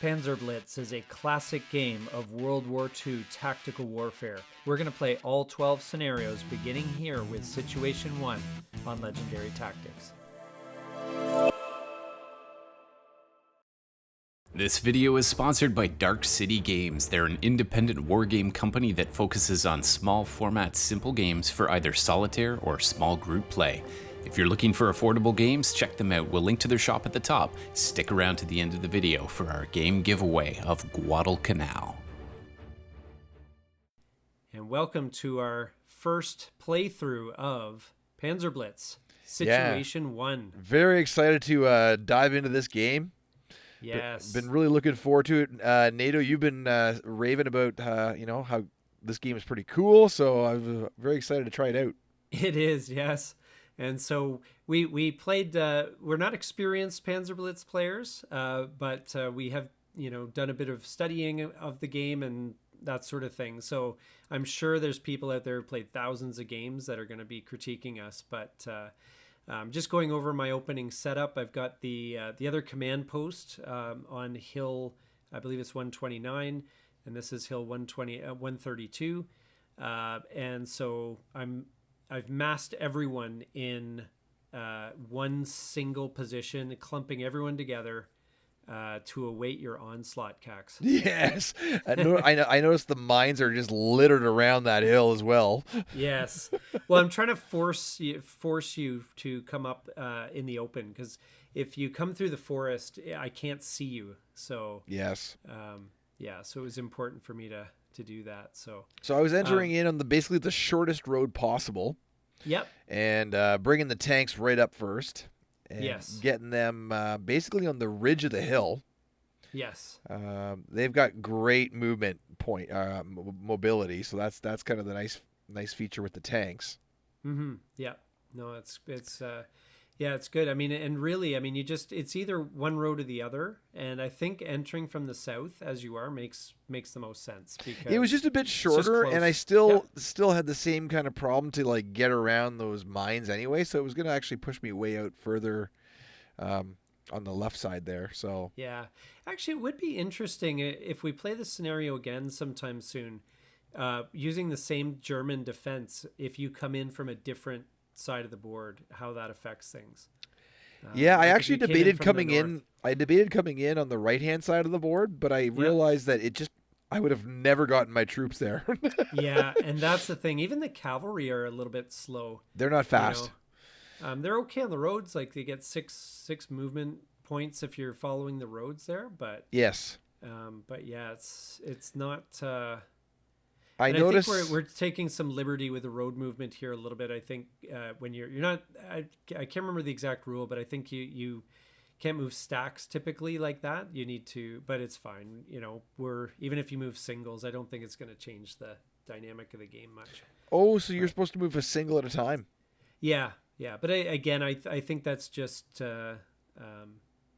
Panzerblitz is a classic game of World War II tactical warfare. We're going to play all 12 scenarios beginning here with Situation 1 on Legendary Tactics. This video is sponsored by Dark City Games. They're an independent wargame company that focuses on small format simple games for either solitaire or small group play. If you're looking for affordable games, check them out. We'll link to their shop at the top. Stick around to the end of the video for our game giveaway of Guadalcanal. And welcome to our first playthrough of Panzerblitz, Situation 1. Very excited to dive into this game. Yes. Been really looking forward to it. Nato, you've been raving about how this game is pretty cool, so I'm very excited to try it out. It is, yes. And so we played, we're not experienced Panzerblitz players, but we have, done a bit of studying of the game and that sort of thing. So I'm sure there's people out there who played thousands of games that are going to be critiquing us, but just going over my opening setup, I've got the other command post on hill, I believe it's 129, and this is hill 132. And so I've massed everyone in one single position, clumping everyone together to await your onslaught, Cax. Yes, I noticed the mines are just littered around that hill as well. Yes, well, I'm trying to force you to come up in the open, because if you come through the forest, I can't see you. So yes, so it was important for me to do that. So I was entering in on basically the shortest road possible. Yep. And bringing the tanks right up first. And yes. Getting them basically on the ridge of the hill. Yes. They've got great movement mobility, so that's kind of the nice feature with the tanks. Mm-hmm. Yeah. No, it's it's good. I mean, and really, I mean, it's either one road or the other. And I think entering from the south as you are makes the most sense, because it was just a bit shorter, and I still had the same kind of problem to get around those mines anyway. So it was going to actually push me way out further on the left side there. So yeah, actually, it would be interesting if we play this scenario again sometime soon, using the same German defense. If you come in from a different side of the board, how that affects things. I actually debated coming in. I debated coming in on the right-hand side of the board, but I realized that I would have never gotten my troops there. Yeah, and that's the thing. Even the cavalry are a little bit slow. They're not fast. They're okay on the roads. Like, they get six movement points if you're following the roads there. But yes. But yeah, it's not. I noticed think we're taking some liberty with the road movement here a little bit. I think when you're not, I can't remember the exact rule, but I think you can't move stacks typically like that. You need to, but it's fine. Even if you move singles, I don't think it's going to change the dynamic of the game much. Oh, so you're supposed to move a single at a time? Yeah. But I think that's just.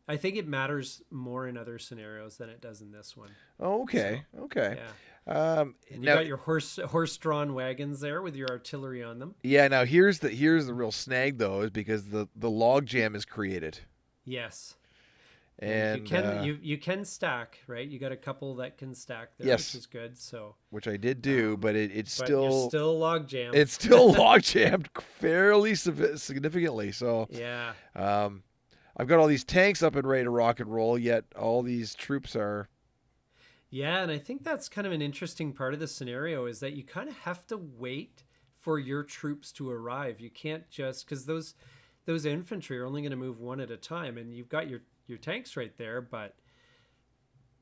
I think it matters more in other scenarios than it does in this one. Oh, okay. So, okay. Yeah. And you got your horse-drawn wagons there with your artillery on them. Yeah. Now here's the real snag though, is because the log jam is created. Yes. And you can stack, right? You got a couple that can stack there, yes, which is good. So which I did do, but it's still you're still log jammed. It's still log jammed fairly significantly. So yeah. I've got all these tanks up and ready to rock and roll, yet all these troops are. Yeah, and I think that's kind of an interesting part of the scenario, is that you kind of have to wait for your troops to arrive. You can't just, because those infantry are only going to move one at a time, and you've got your tanks right there, but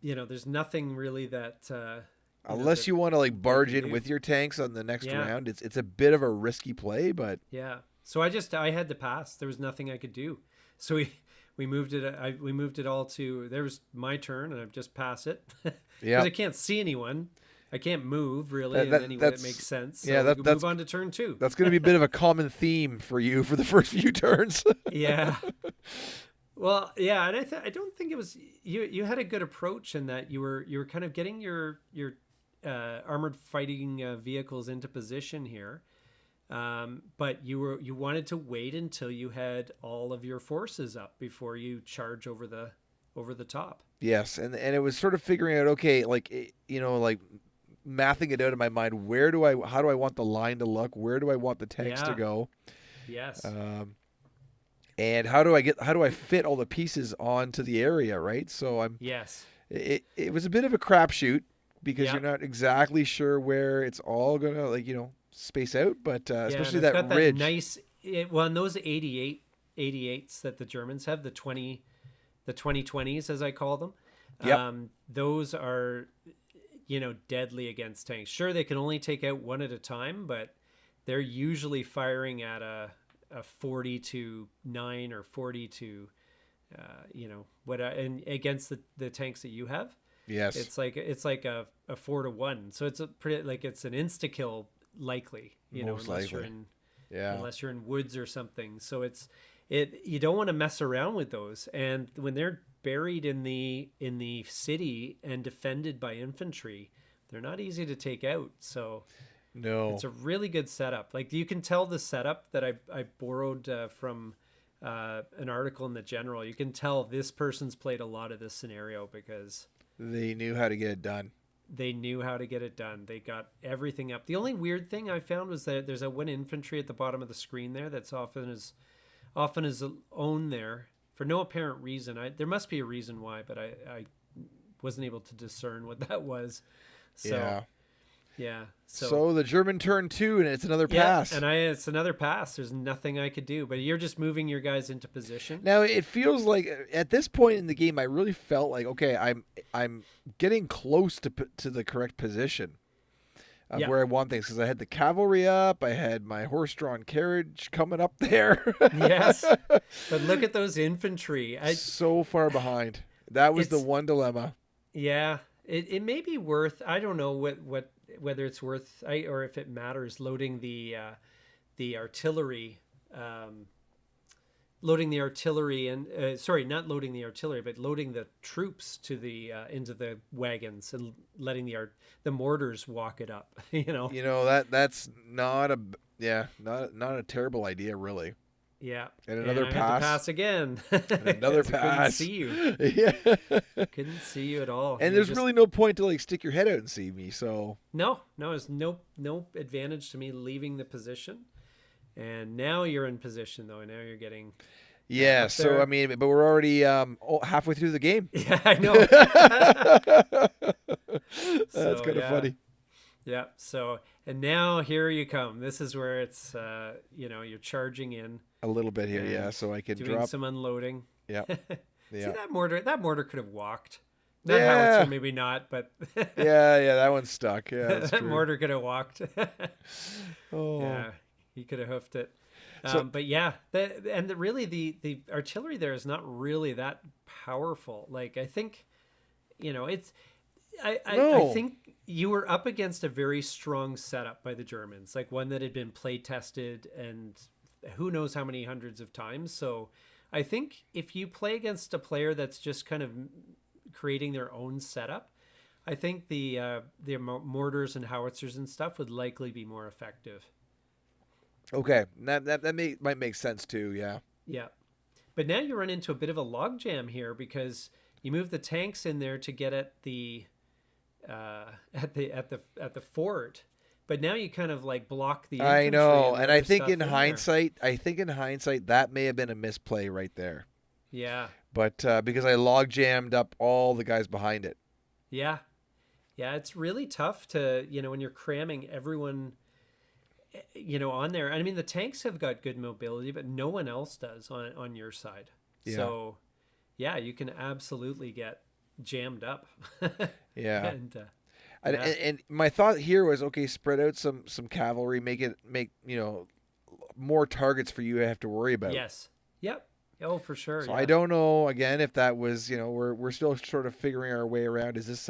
there's nothing really that unless you want to barge in with your tanks on the next round, it's a bit of a risky play, but yeah. So I had to pass. There was nothing I could do. So we moved it. We moved it all to. There was my turn, and I've just passed it. Yeah. Because I can't see anyone. I can't move really in any way that makes sense. So yeah, we move on to turn 2. That's going to be a bit of a common theme for you for the first few turns. Yeah. Well, yeah, and I don't think it was you had a good approach in that you were kind of getting your armored fighting vehicles into position here. But you wanted to wait until you had all of your forces up before you charge over the top. Yes, and it was sort of figuring out, okay, like like mathing it out in my mind. How do I want the line to look? Where do I want the tanks to Yeah. go? Yes. And how do I fit all the pieces onto the area, right? So Yes. it was a bit of a crapshoot because Yeah. you're not exactly sure where it's all gonna space out, but Yeah, and especially it's that got that ridge. nice. Well, and those 88s that the Germans have, the 2020s as I call them, Yep. those are deadly against tanks. Sure, they can only take out one at a time, but they're usually firing at a 40 to 9 or 40 to and against the tanks that you have. Yes. It's like a 4 to 1, so it's a pretty, like, it's an insta kill likely, Most unless likely. unless you're in woods or something. So you don't want to mess around with those, and when they're buried in the city and defended by infantry, they're not easy to take out. So No. it's a really good setup. Like, you can tell the setup that I borrowed from an article in the General. You can tell this person's played a lot of this scenario because They knew how to get it done. they knew how to get it done. They got everything up. The only weird thing I found was that there's a one infantry at the bottom of the screen there that's often is owned there for no apparent reason. There must be a reason why, but I wasn't able to discern what that was. So yeah. So the German turn 2, and it's another yeah, pass. and it's another pass. There's nothing I could do, but you're just moving your guys into position. Now it feels like at this point in the game, I really felt like, okay, I'm getting close to the correct position of where I want things, because I had the cavalry up, I had my horse-drawn carriage coming up there. Yes, but look at those infantry. So far behind. That was the one dilemma. Yeah, it may be worth. I don't know whether it's worth or if it matters loading the artillery. Loading the artillery and sorry, not loading the artillery, but loading the troops to the into the wagons and letting the mortars walk it up. That's not a terrible idea, really. Yeah, and another I pass. had to pass again. And another pass. Couldn't see you. Yeah, couldn't see you at all. And there's really no point to stick your head out and see me. So no, there's no advantage to me leaving the position. And now you're in position, though. And now you're getting. Yeah. So I mean, but we're already halfway through the game. Yeah, I know. That's kind of funny. Yeah. So, and now here you come. This is where it's you're charging in a little bit here. Yeah. So I can doing some unloading. Yeah. See that mortar? That mortar could have walked. That howitzer, maybe not, but yeah, that one's stuck. Yeah, that's that true. mortar could have walked. Oh. Yeah. He could have hoofed it. But yeah, really the artillery there is not really that powerful. Like, I think, I think you were up against a very strong setup by the Germans, like one that had been play tested and who knows how many hundreds of times. So I think if you play against a player that's just kind of creating their own setup, I think the mortars and howitzers and stuff would likely be more effective. Okay, that might make sense too. Yeah. Yeah, but now you run into a bit of a logjam here because you move the tanks in there to get at the fort, but now you kind of block the infantry. I know, and I think in hindsight, that may have been a misplay right there. Yeah. But because I log jammed up all the guys behind it. Yeah, it's really tough to when you're cramming everyone. On there. I mean, the tanks have got good mobility, but no one else does on your side. Yeah. So, yeah, you can absolutely get jammed up. Yeah. And my thought here was, okay, spread out some cavalry, make more targets for you to have to worry about. Yes. Yep. Oh, for sure. So I don't know, again, if that was, we're still sort of figuring our way around. Is this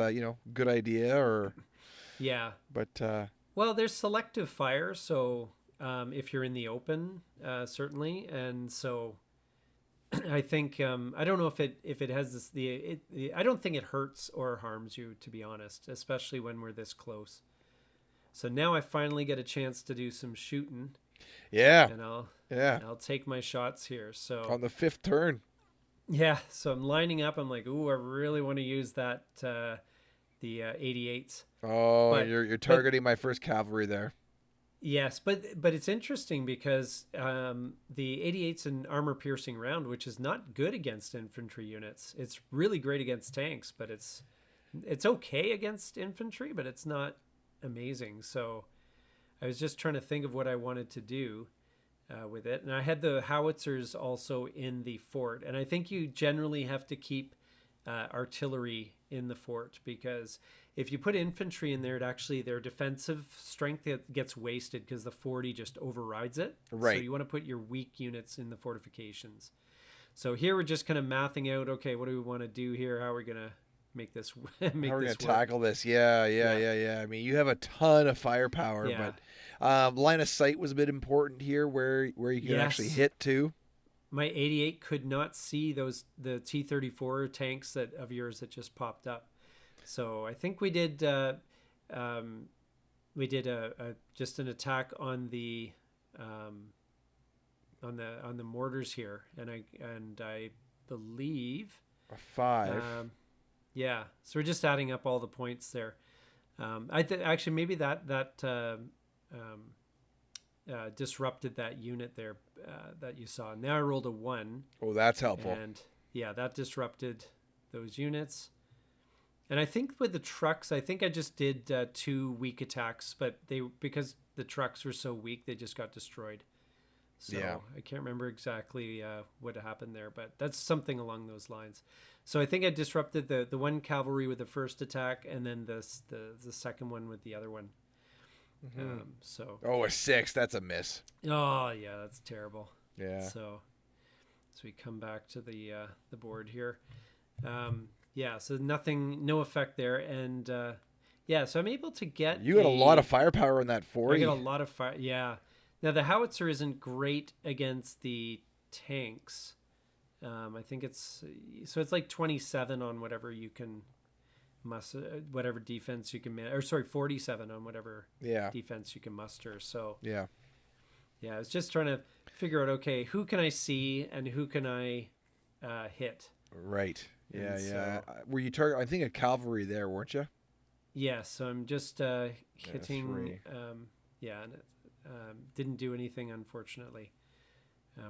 good idea or? Yeah. But well, there's selective fire, so if you're in the open, certainly, and so I think I don't know if it has this I don't think it hurts or harms you, to be honest, especially when we're this close. So now I finally get a chance to do some shooting. Yeah. And I'll take my shots here. So on the 5th turn. Yeah, so I'm lining up. I'm like, ooh, I really want to use that the 88s. Oh, But you're but targeting my first cavalry there. yes, but it's interesting because the 88's an armor piercing round, which is not good against infantry units. It's really great against tanks, but it's okay against infantry, but it's not amazing. So I was just trying to think of what I wanted to do with it, and I had the howitzers also in the fort, and I think you generally have to keep artillery in the fort because if you put infantry in there, it actually their defensive strength gets wasted because the 40 just overrides it. So Right. you want to put your weak units in the fortifications. So here we're just kind of mathing out. Okay, what do we want to do here? How are we gonna make this How are make we gonna this work? tackle this? Yeah, yeah, Yeah, yeah, yeah. I mean, you have a ton of firepower, yeah, but line of sight was a bit important here, where you can actually yes. hit too. My 88 could not see the T-34 tanks that of yours that just popped up. So I think um, we did a just an attack um, on the mortars here, and I believe A 5. um, yeah. So we're just adding up all the points there. Actually maybe um, disrupted that unit there that you saw. Now I rolled a 1, Oh, that's helpful. and yeah, that disrupted those units. And I think with the trucks, I think I just did 2 weak attacks, but because the trucks were so weak, they just got destroyed. So Yeah. I can't remember exactly what happened there, but that's something along those lines. So I think I disrupted the one cavalry with the first attack, and then the second one with the other one. So Oh, a 6. That's a miss. oh yeah, that's terrible. Yeah. So we come back to the board here. Yeah, so nothing, no effect there, and yeah, so I'm able to get You got a lot of firepower in that I 40. get a lot of fire. Yeah. Now the howitzer isn't great against the tanks. I think it's like 27 on whatever you can whatever defense you can or sorry 47 on whatever Yeah. defense you can muster. So Yeah. yeah, I was just trying to figure out okay, who can I see and who can I hit. Right. Yeah, And yeah. so Were you target? I think a cavalry there, weren't you? yeah, so I'm just hitting 3. yeah, and didn't do anything unfortunately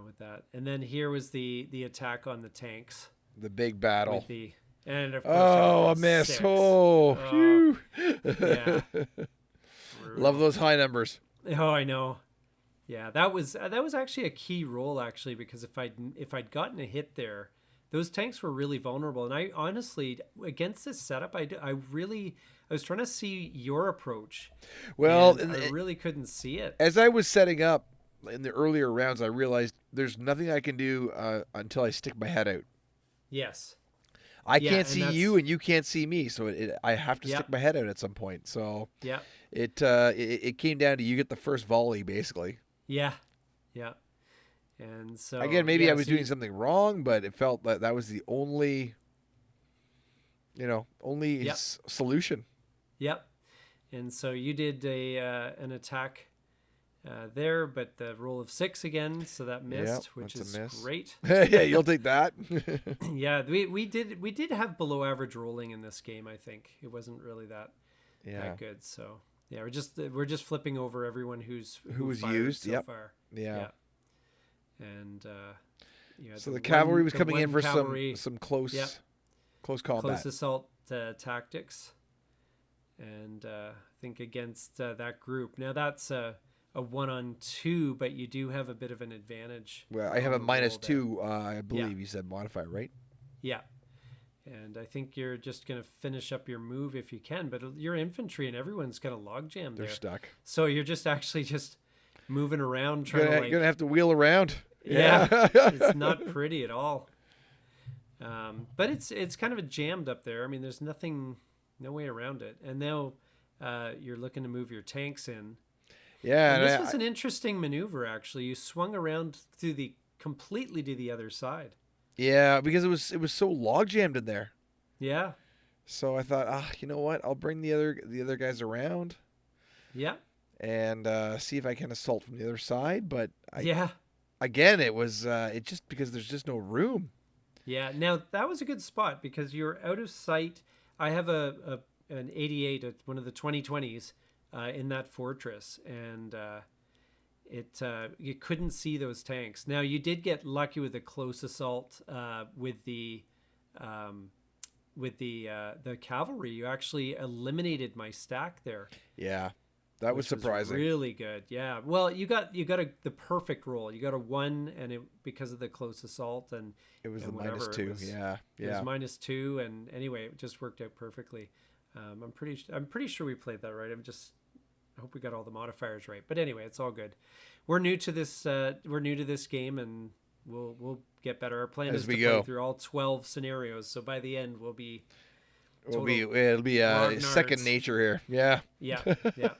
with that. And then here was the attack on the tanks The big battle. with the and of course Oh, I a miss. 6. Oh, phew. Yeah. Love those high numbers. Oh, I know. Yeah, that was actually a key role actually because if I'd gotten a hit there, those tanks were really vulnerable. And I honestly against this setup, I was trying to see your approach. Well, And I really couldn't see it. as I was setting up in the earlier rounds, I realized there's nothing I can do until I stick my head out. Yes. I Yeah, can't and see that's you, and you can't see me, so I have to yeah, stick my head out at some point. So yeah, it came down to you get the first volley, basically. yeah, yeah. And so Again, maybe yeah, I was so doing something wrong, but it felt that that was the only, Yep. solution. Yep. And so you did an attack there, but the roll of 6 again, so that missed, which that's is a miss. great. Yeah, you'll take that. Yeah, we did have below average rolling in this game. I think it wasn't really that good. So yeah, we're just flipping over everyone who was fired used. so Yep. far. Yeah. And So the cavalry was the coming in one for cavalry, some close Yep. close combat. close assault tactics, and I think against that group. Now that's a 1-on-2, but you do have a bit of an advantage. Well, I have on a the roll there. -2. I believe you said modifier, right? Yeah, and I think you're just gonna finish up your move if you can. But your infantry and everyone's got a logjam They're there, stuck. so you're just actually just moving around trying to Gonna have to wheel around. yeah, it's not pretty at all. But it's kind of a jammed up there. I mean, there's no way around it. And now you're looking to move your tanks in. Yeah, And this was an interesting maneuver, actually. You swung around completely to the other side. yeah, because it was so log jammed in there. Yeah, So I thought, you know what? I'll bring the other guys around yeah, and see if I can assault from the other side. But yeah, again, it was it just because there's just no room. Yeah. Now that was a good spot because you're out of sight. I have an 88 at one of the 2020s in that fortress, and you couldn't see those tanks. Now you did get lucky with the close assault with the cavalry. You actually eliminated my stack there. Yeah, that was surprising. Really good. Yeah. Well, you got the perfect roll. You got a 1, and because of the close assault, and it was and the whatever, -2. Yeah. It was -2, and anyway, it just worked out perfectly. I'm pretty sure we played that right. I hope we got all the modifiers right. But anyway, it's all good. We're new to this. We're new to this game, and we'll get better. Our plan is to play through all 12 scenarios. So by the end, it'll be second nature here. Yeah. Yeah. Yeah.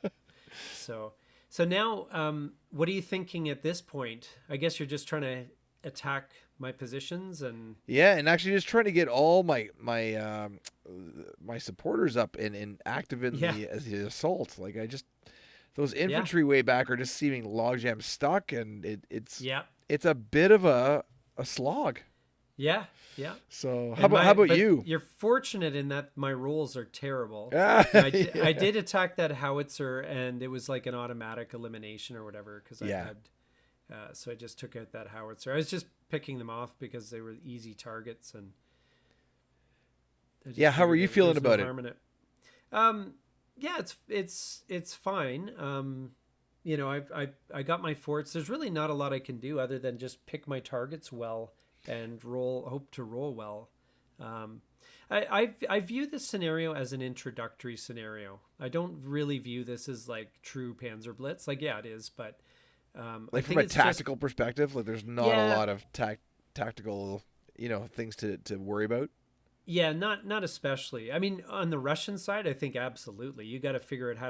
So now, what are you thinking at this point? I guess you're just trying to attack my positions and actually just trying to get all my supporters up and active in the assault. Like those infantry way back are just seeming logjam stuck, and it's a bit of a slog. Yeah, yeah. So how about you? You're fortunate in that my rolls are terrible. I did attack that howitzer, and it was like an automatic elimination or whatever because I had. So I just took out that howitzer. I was just picking them off because they were easy targets, and how are you feeling about it? Yeah, it's fine. I got my forts. There's really not a lot I can do other than just pick my targets well and hope to roll well. I view this scenario as an introductory scenario. I don't really view this as like true Panzerblitz. Like, yeah, it is, but like from a tactical perspective, like there's not a lot of tactical, things to worry about. Yeah, not especially. I mean, on the Russian side, I think absolutely. You got to figure out how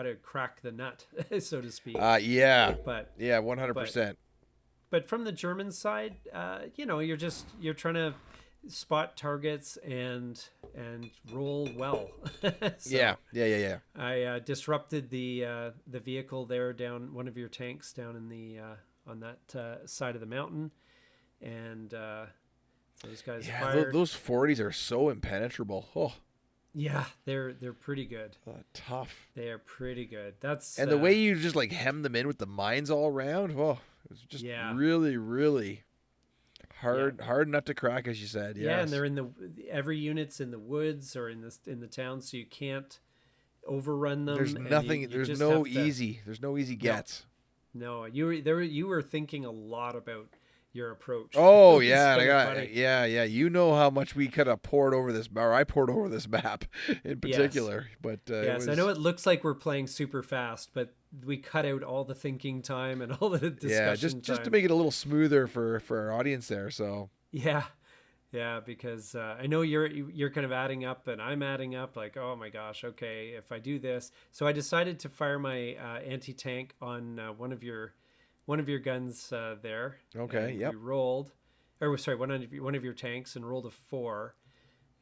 to crack the nut, so to speak. But 100%. But from the German side, you're trying to spot targets and roll well. Yeah. I disrupted the vehicle there down one of your tanks down in the on that side of the mountain, and those guys fired. Those 40s are so impenetrable. Oh. Yeah, they're pretty good. Tough. They are pretty good. That's the way you just like hem them in with the mines all around. Oh, it's just really, really hard nut to crack, as you said. Yes. Yeah, and they're every unit's in the woods or in the town, so you can't overrun them. There's nothing. There's no easy gets. No, you were thinking a lot about your approach. Oh yeah, You know how much we could have poured over this, or I poured over this map in particular. Yes. But I know it looks like we're playing super fast, but we cut out all the thinking time and all the discussion. Just to make it a little smoother for our audience there. So yeah, because I know you're kind of adding up and I'm adding up. Like, oh my gosh, okay, if I do this, so I decided to fire my anti-tank on one of your guns there. Okay. Yep. We rolled, one of your tanks, and rolled a 4,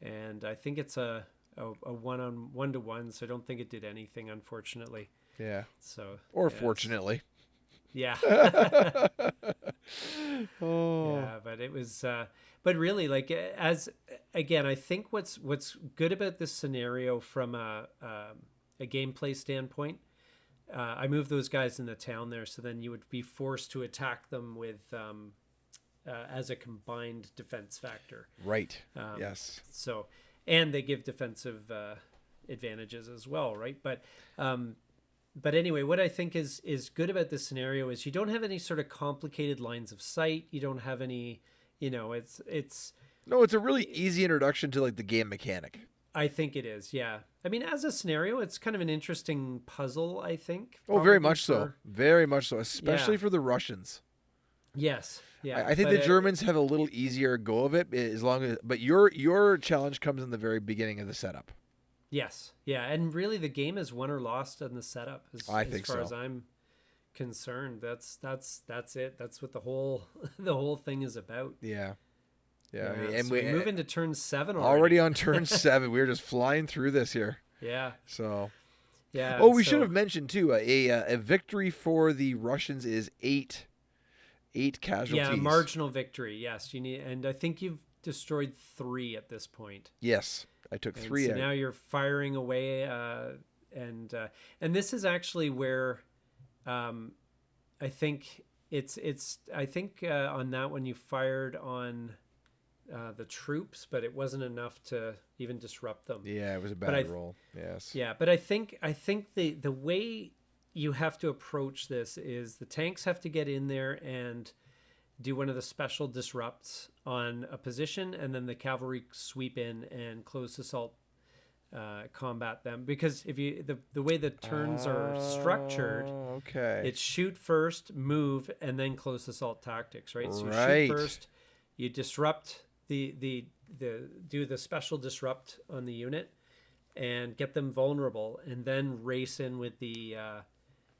and I think it's a 1-on-1, so I don't think it did anything, unfortunately. Yeah. So. Fortunately. Yeah. Oh. Yeah, but it was. But really, like I think what's good about this scenario from a gameplay standpoint. I moved those guys in the town there, so then you would be forced to attack them with as a combined defense factor. Right. Yes. So, and they give defensive advantages as well, right? But anyway, what I think is good about this scenario is you don't have any sort of complicated lines of sight. You don't have any, it's. No, it's a really easy introduction to like the game mechanic. I think it is, yeah. I mean, as a scenario, it's kind of an interesting puzzle, I think. Oh, very much so. Very much so, especially for the Russians. Yes, yeah. I think the Germans have a little easier go of it, but your challenge comes in the very beginning of the setup. Yes, yeah, and really the game is won or lost on the setup. As far as I'm concerned, that's it. That's what the whole thing is about. Yeah. Yeah, and so we move into turn 7 already on turn 7. We're just flying through this here. Yeah. So. Yeah. Oh, we should have mentioned too. A victory for the Russians is 8 casualties. Yeah, marginal victory. Yes, you need, and I think destroyed 3 at this point. Yes, I took And 3 so out. now you're firing away, and this is actually where I think on that one you fired on the troops, but it wasn't enough to even disrupt them. Yeah, it was a bad roll. Yes. Yeah, but I think the way you have to approach this is the tanks have to get in there and do one of the special disrupts on a position, and then the cavalry sweep in and close assault combat them. Because if you the way the turns are structured, okay, it's shoot first, move, and then close assault tactics, right? So you Right. shoot first, you disrupt the do the special disrupt on the unit and get them vulnerable, and then race in with the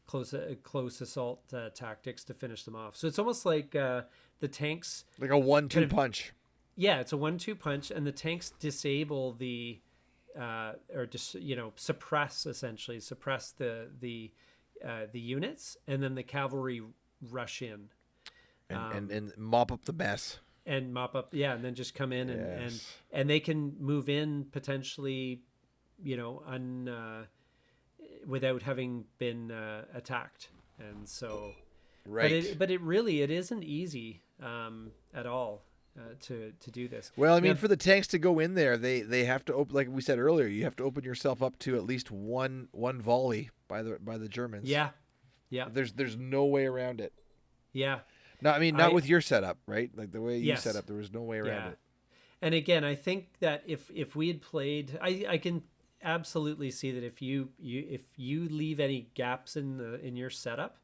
close assault tactics to finish them off. So it's almost like the tanks, like a 1-2 kind of- punch. yeah, it's a 1-2 punch, and the tanks disable the or just suppress the units, and then the cavalry rush in And mop up the mess. and mop up, yeah, and then just come in Yes. and they can move in potentially, without having been attacked, and so Right. but it isn't easy at all to do this. Well, I mean, Now- for the tanks to go in there, they have to open, like we said earlier, you have to open yourself up to at least one volley by the Germans. yeah, There's no way around it. yeah. No, I mean, not with your setup, right? Like the way you Yes. set up, there was no way around it. And again, I think that if we had played, I can absolutely see that if you leave any gaps in your setup,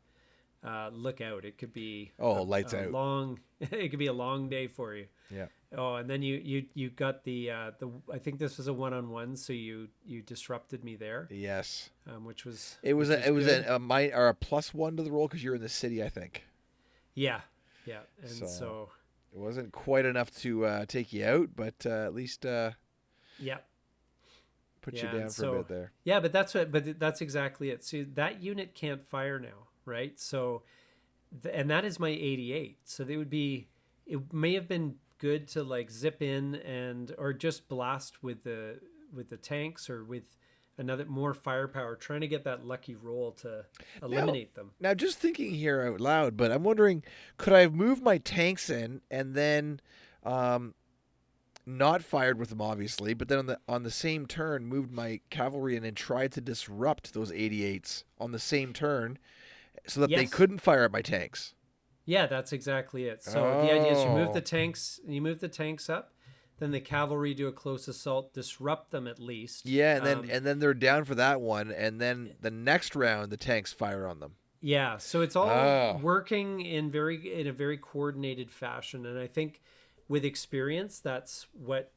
look out. It could be lights out. Long. It could be a long day for you. Yeah. Oh, and then you got the I think this was a 1-on-1, so you disrupted me there. Yes. Which was It was which a good. a +1 to the roll because you're in the city, I think. Yeah, and So- so It wasn't quite enough to take you out, but at least yeah. put you Yeah, down and for a bit there. Yeah, but that's exactly it. So that unit can't fire now, right? So, and that is my 88. So it may have been good to like zip in or just blast with the tanks or with another more firepower, trying to get that lucky roll to eliminate them. Now, just thinking here out loud, but I'm wondering, could I have moved my tanks in and then not fired with them, obviously, but then on the same turn, moved my cavalry in and tried to disrupt those 88s on the same turn so that they Yes. couldn't fire at my tanks? Yeah, that's exactly it. So the idea is you move Oh. the tanks up, then the cavalry do a close assault, disrupt them at least. Yeah, and then they're down for that one, and then the next round the tanks fire on them. Yeah, so it's all Oh. working in a very coordinated fashion, and I think with experience, that's what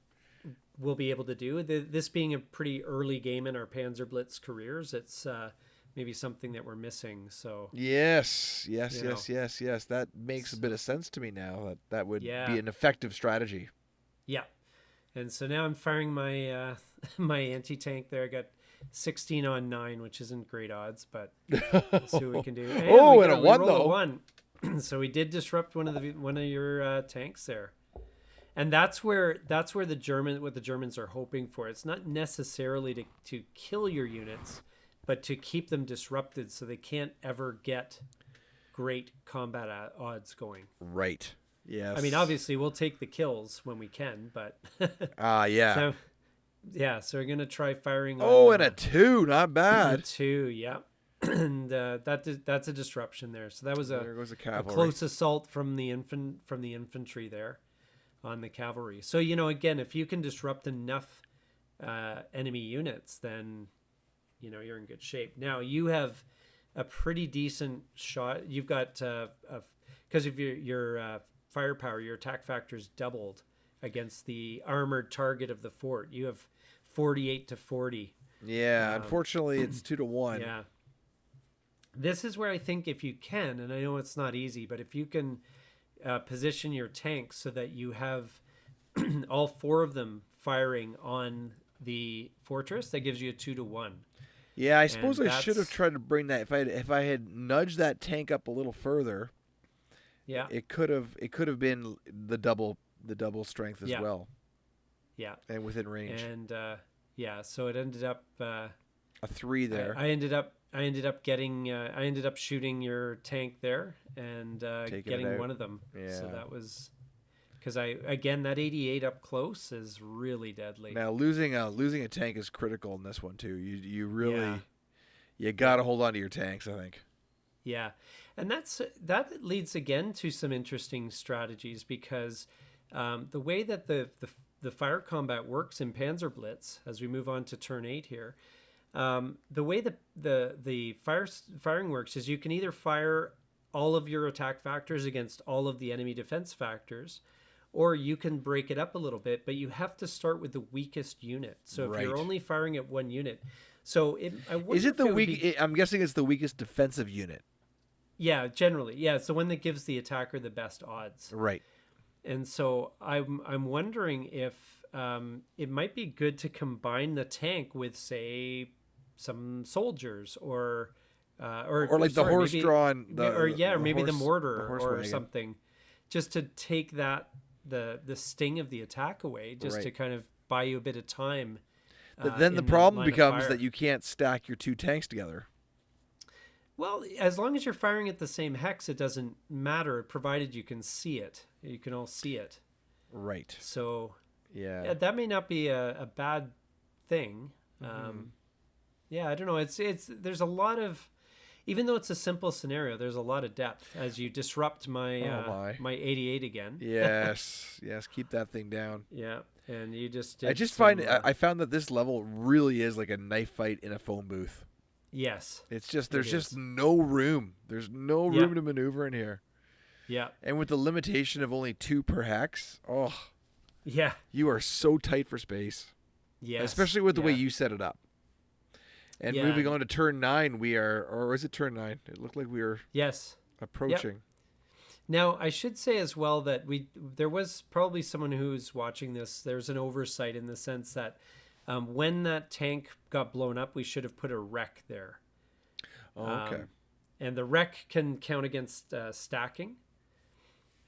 we'll be able to do. This being a pretty early game in our Panzerblitz careers, it's maybe something that we're missing. So Yes. You know. Yes. That makes a bit of sense to me now. That would Yeah. be an effective strategy. yeah, and so now I'm firing my my anti-tank there. I got 16 on 9, which isn't great odds, but we'll see what we can do. And Oh, we and a we 1 rolled though. 1. So we did disrupt one of your tanks there. And that's where what the Germans are hoping for. It's not necessarily to kill your units, but to keep them disrupted so they can't ever get great combat odds going. Right. Yes. I mean, obviously we'll take the kills when we can, but Yeah. so, yeah. So we're gonna try firing. Oh, on, and a 2, not a bad. 2, yeah. And that's a disruption there. So that was There goes the a cavalry. close assault from the infantry there on the cavalry. So again, if you can disrupt enough enemy units, then you're in good shape. Now you have a pretty decent shot. You've got because of your firepower, your attack factor is doubled against the armored target of the fort. You have 48 to 40. Yeah, unfortunately, it's 2 to 1. Yeah. This is where I think if you can, and I know it's not easy, but if you can position your tanks so that you have all 4 of them firing on the fortress, that gives you a 2 to 1. Yeah, I suppose I should have that's- tried to bring that. If I had nudged that tank up a little further, Yeah. it could have been the double the double strength as Yeah. well, Yeah. and within range. And so it ended up A 3 there. I ended up getting I ended up shooting your tank there and getting one of them. Yeah. So that was because that 88 up close is really deadly. Now losing a tank is critical in this one too. You really Yeah. you got to hold on to your tanks, I think. Yeah, and that leads again to some interesting strategies because the way that the fire combat works in Panzerblitz, as we move on to turn 8 here, the way the firing works is you can either fire all of your attack factors against all of the enemy defense factors, or you can break it up a little bit, but you have to start with the weakest unit. So if you're only firing at one unit, so is it the weak? I'm guessing it's the weakest defensive unit. Yeah, generally, yeah. It's the one that gives the attacker the best odds. Right. And so I'm wondering if it might be good to combine the tank with, say, some soldiers or like the horse-drawn, maybe the mortar or wagon. something, just to take that the sting of the attack away, just to kind of buy you a bit of time. But then the problem becomes that you can't stack your 2 tanks together. Well, as long as you're firing at the same hex, it doesn't matter, provided you can see it. You can all see it. Right. So, yeah, that may not be a bad thing. Yeah, I don't know. It's there's a lot of, even though it's a simple scenario, there's a lot of depth as you disrupt my 88 again. Yes, keep that thing down. Yeah, and you just I found that this level really is like a knife fight in a phone booth. Yes. It's just there's just no room. There's no room to maneuver in here. Yeah. And with the limitation of only 2 per hex, yeah, you are so tight for space. Yes. Especially with the way you set it up. And moving on to turn 9, we are, or is it turn 9? It looked like we were approaching. Yep. Now, I should say as well that there was probably someone who's watching this. There's an oversight in the sense that when that tank got blown up, we should have put a wreck there. Oh, okay. And the wreck can count against stacking.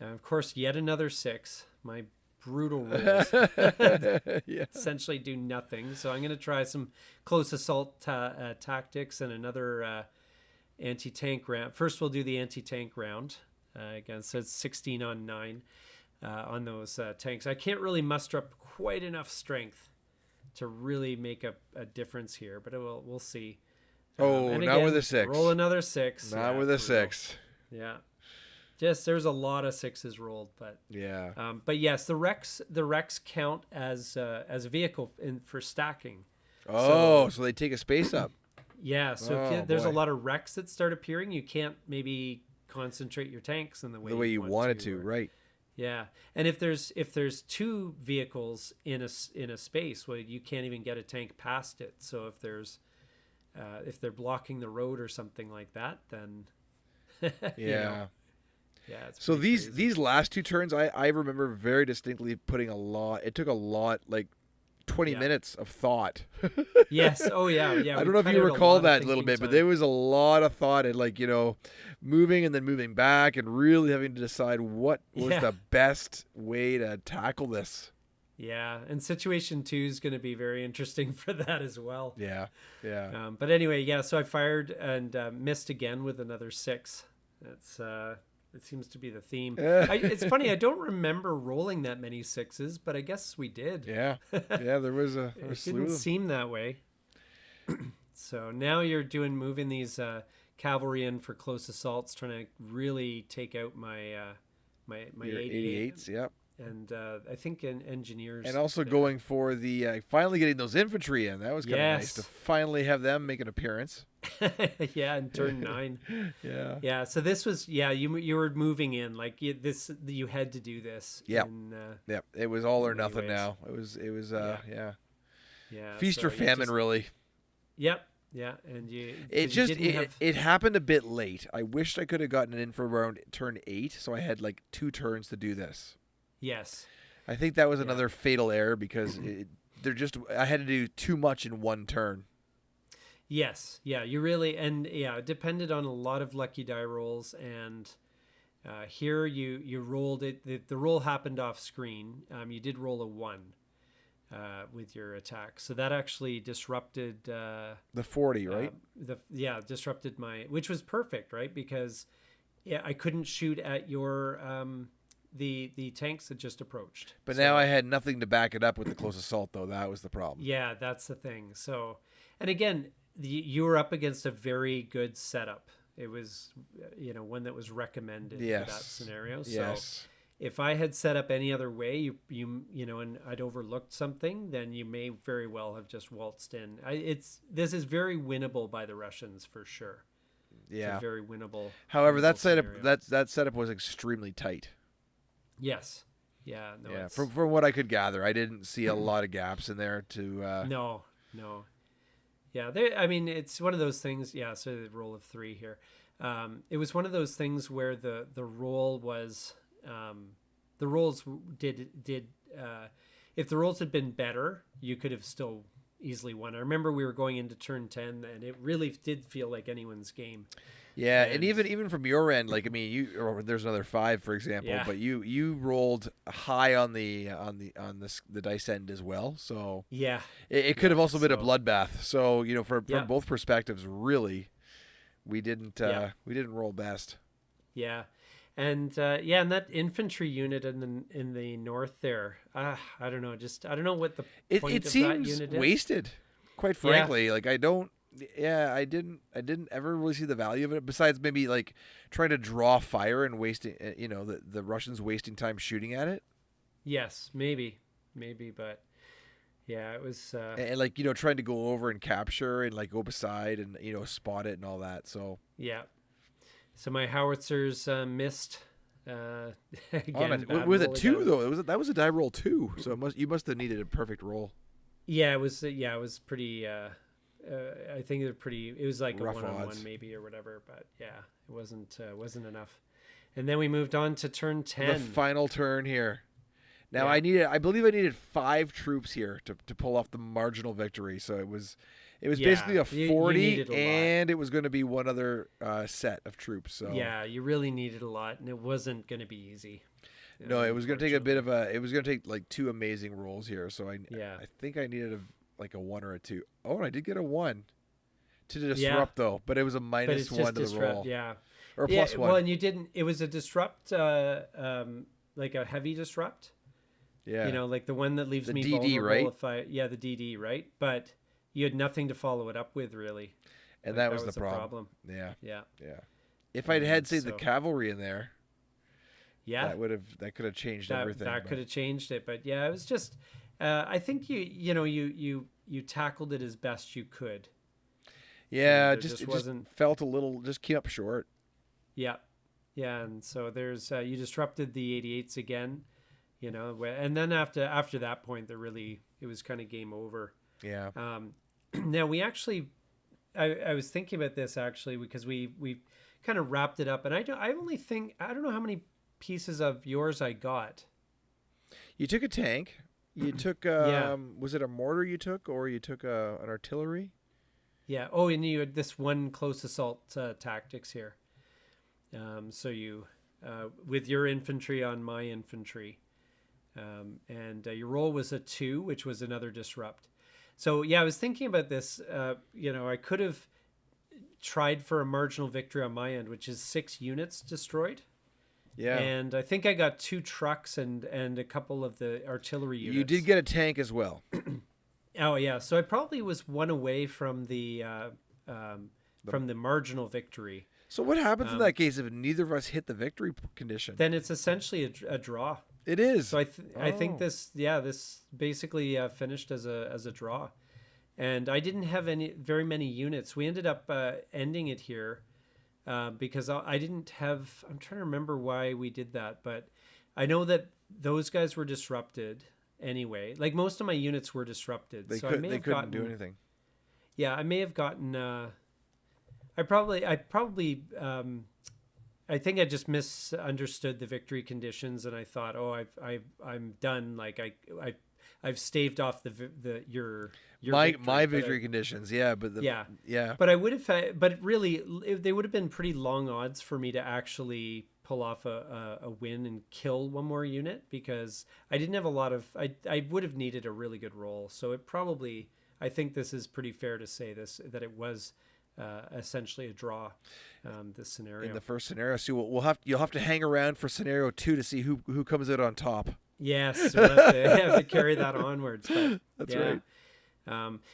Of course, yet another 6. My brutal rolls essentially do nothing. So I'm going to try some close assault tactics and another anti-tank round. First, we'll do the anti-tank round. Again, so it's 16 on 9 on those tanks. I can't really muster up quite enough strength to really make a difference here, but we'll see. Now with a 6. Roll another 6. Now with a 6. Yeah. Just there's a lot of 6s rolled, but yeah. But yes, the wrecks count as a vehicle for stacking. So they take a space up. Yeah. So there's a lot of wrecks that start appearing, you can't maybe concentrate your tanks in the way you wanted to, right? Yeah. And if there's 2 vehicles in a space, well, you can't even get a tank past it. So if they're blocking the road or something like that, then yeah. Yeah. It's so crazy. these last 2 turns, I remember very distinctly putting a lot. It took a lot, like 20 minutes of thought. Yes. Oh yeah. I don't know if you recall that a little bit, but there was a lot of thought and moving and then moving back and really having to decide what was the best way to tackle this. Yeah, and situation 2 is going to be very interesting for that as well. Yeah. But anyway, so I fired and missed again with another 6. It seems to be the theme. It's funny, I don't remember rolling that many 6s, but I guess we did. Yeah, there was a it slew didn't of them. seem that way. So now you're moving these cavalry in for close assaults, trying to really take out my 88s. Yep. And I think engineers. And also going for the finally getting those infantry in. That was kind of nice to finally have them make an appearance. Yeah, in turn 9. Yeah. So this was you were moving in like you had to do this. Yeah. It was all or nothing ways. Now. It was Yeah. Feast or famine, really. Yep. Yeah, and it happened a bit late. I wished I could have gotten it in for around turn 8, so I had like 2 turns to do this. Yes. I think that was another fatal error because I had to do too much in 1 turn. Yes. Yeah, you really it depended on a lot of lucky die rolls and Here you rolled it. The roll happened off screen. You did roll a 1 with your attack, so that actually disrupted The 40, right? Disrupted my, which was perfect, right? Because I couldn't shoot at your the tanks that just approached. But now I had nothing to back it up with the close assault, though. That was the problem. Yeah, that's the thing. So, and again, you were up against a very good setup. It was, one that was recommended for that scenario. So if I had set up any other way, and I'd overlooked something, then you may very well have just waltzed in. This is very winnable by the Russians for sure. Yeah, it's a very winnable. However, that setup scenario. that setup was extremely tight. Yes. Yeah. No. Yeah. From what I could gather, I didn't see a lot of gaps in there to. No. Yeah. It's one of those things. Yeah. So the roll of 3 here. It was one of those things where the roll was. The rolls did. If the rolls had been better, you could have still easily won. I remember we were going into turn 10, and it really did feel like anyone's game. Yeah, and even from your end, there's another 5, for example, but you rolled high on the dice end as well, so it could have also been a bloodbath. So from both perspectives, really, we didn't roll best. Yeah, and and that infantry unit in the north there, I don't know, I don't know what the point it of seems that unit is. wasted, quite frankly. Like I don't. Yeah, I didn't ever really see the value of it. Besides maybe like trying to draw fire and wasting, the Russians wasting time shooting at it. Yes, maybe, but yeah, it was. And trying to go over and capture and go beside and spot it and all that. So yeah, so my howitzers missed. Again, with a 2 though, that was a die roll 2. So you must have needed a perfect roll. Yeah, it was. It was pretty. I think it was like rough a 1-on-1 odds. maybe or whatever, but yeah, it wasn't enough. And then we moved on to turn 10. The final turn here. Now I believe I needed 5 troops here to pull off the marginal victory. So it was basically a 40 and it was going to be one other set of troops. So yeah, you really needed a lot, and it wasn't going to be easy. No, it was going to take it was going to take like 2 amazing rolls here. So I think I needed a 1 or a 2. Oh, and I did get a 1 to disrupt though, but it was a minus 1 to the roll. Yeah. Or a plus 1. Well, and you didn't, it was a disrupt, like a heavy disrupt. Yeah. Like the one that leaves me DD, vulnerable right? the DD, right? But you had nothing to follow it up with, really. And that was the problem. Yeah. Yeah. If I'd had, say, the cavalry in there, that could have changed everything. That could have changed it, but yeah, it was just. I think you tackled it as best you could. Yeah, it just felt a little, just came up short. Yeah, and so there's you disrupted the 88s again, and then after that point, it was kind of game over. Yeah. Now we actually, I was thinking about this actually because we kind of wrapped it up, and I don't know how many pieces of yours I got. You took a tank. You took was it a mortar you took, or you took an artillery? Yeah. Oh, and you had this one close assault tactics here. So you with your infantry on my infantry, and your roll was a 2, which was another disrupt. So yeah, I was thinking about this. I could have tried for a marginal victory on my end, which is 6 units destroyed. Yeah. And I think I got 2 trucks and a couple of the artillery units. You did get a tank as well. Oh yeah, so I probably was 1 away from the marginal victory. So what happens in that case if neither of us hit the victory condition? Then it's essentially a draw. It is. So I think this basically finished as a draw, and I didn't have very many units. We ended up ending it here. Because I didn't have, I'm trying to remember why we did that, but I know that those guys were disrupted anyway. Like most of my units were disrupted. They couldn't do anything. Yeah, I may have gotten, I think I just misunderstood the victory conditions, and I thought, I'm done. Like I've staved off your my victory conditions, but but I would have, but really, they would have been pretty long odds for me to actually pull off a win and kill one more unit, because I didn't have a lot of, I would have needed a really good roll. So it probably, I think this is pretty fair to say that it was essentially a draw, this scenario. In the first scenario. So you'll have to hang around for scenario 2 to see who comes out on top. Yes, we'll have to carry that onwards. But, That's right.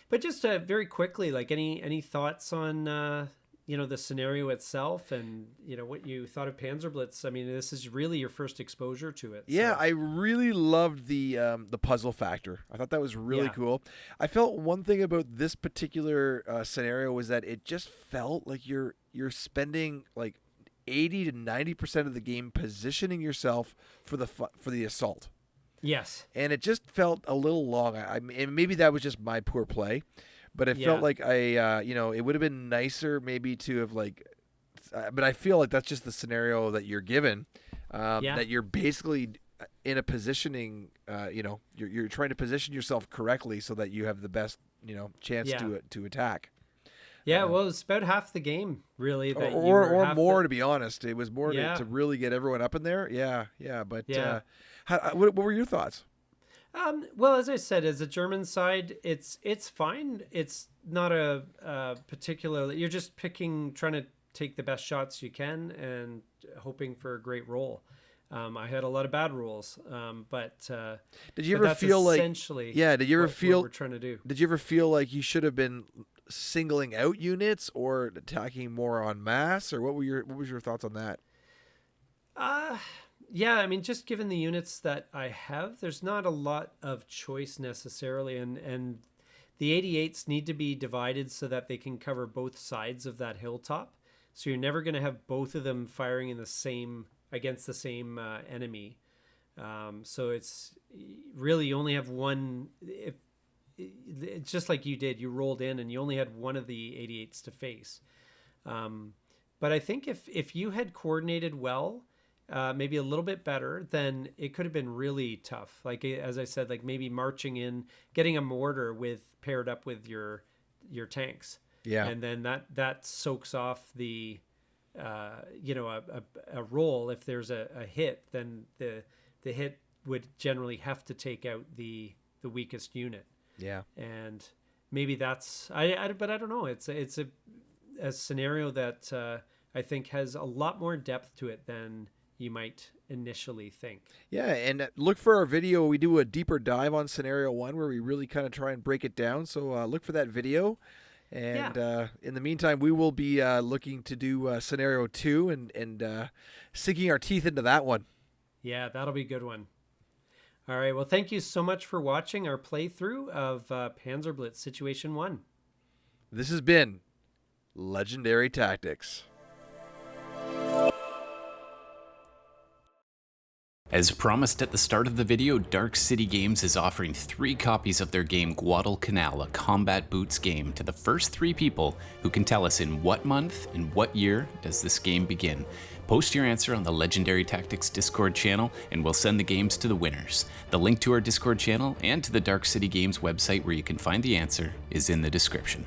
But just very quickly, like any thoughts on the scenario itself, and what you thought of Panzerblitz? I mean, this is really your first exposure to it. Yeah, so. I really loved the puzzle factor. I thought that was really cool. I felt one thing about this particular scenario was that it just felt like you're spending like 80 to 90% of the game positioning yourself for the assault. Yes. And it just felt a little long. And maybe that was just my poor play, but it felt like it would have been nicer maybe to have but I feel like that's just the scenario that you're given, that you're basically in a positioning, you're trying to position yourself correctly so that you have the best, chance to attack. Yeah, well, it's about half the game, really. That or more, to be honest. It was more to really get everyone up in there. Yeah. But what were your thoughts? Well, as I said, as a German side, it's fine. It's not a particular. You're just trying to take the best shots you can and hoping for a great roll. I had a lot of bad rolls, but did you ever feel like essentially? Yeah. Did you ever feel what we're trying to do? Did you ever feel like you should have been singling out units or attacking more en masse, or what was your thoughts on that? Yeah, I mean, just given the units that I have, there's not a lot of choice necessarily, and the 88s need to be divided so that they can cover both sides of that hilltop. So you're never going to have both of them firing against the same enemy. So it's really, you only have one. It's just like you did. You rolled in and you only had one of the 88s to face. But I think if you had coordinated well, maybe a little bit better, then it could have been really tough. Like, as I said, like maybe marching in, getting a mortar paired up with your tanks. Yeah. And then that soaks off the, a roll. If there's a hit, then the hit would generally have to take out the weakest unit. Yeah. And maybe that's, but I don't know. It's a scenario that I think has a lot more depth to it than you might initially think. Yeah, and look for our video. We do a deeper dive on scenario 1 where we really kind of try and break it down. So look for that video. And in the meantime, we will be looking to do scenario 2 and sinking our teeth into that one. Yeah, that'll be a good one. All right, well, thank you so much for watching our playthrough of Panzerblitz Situation 1. This has been Legendary Tactics. As promised at the start of the video, Dark City Games is offering 3 copies of their game Guadalcanal, a combat boots game, to the first 3 people who can tell us in what month and what year does this game begin. Post your answer on the Legendary Tactics Discord channel and we'll send the games to the winners. The link to our Discord channel and to the Dark City Games website where you can find the answer is in the description.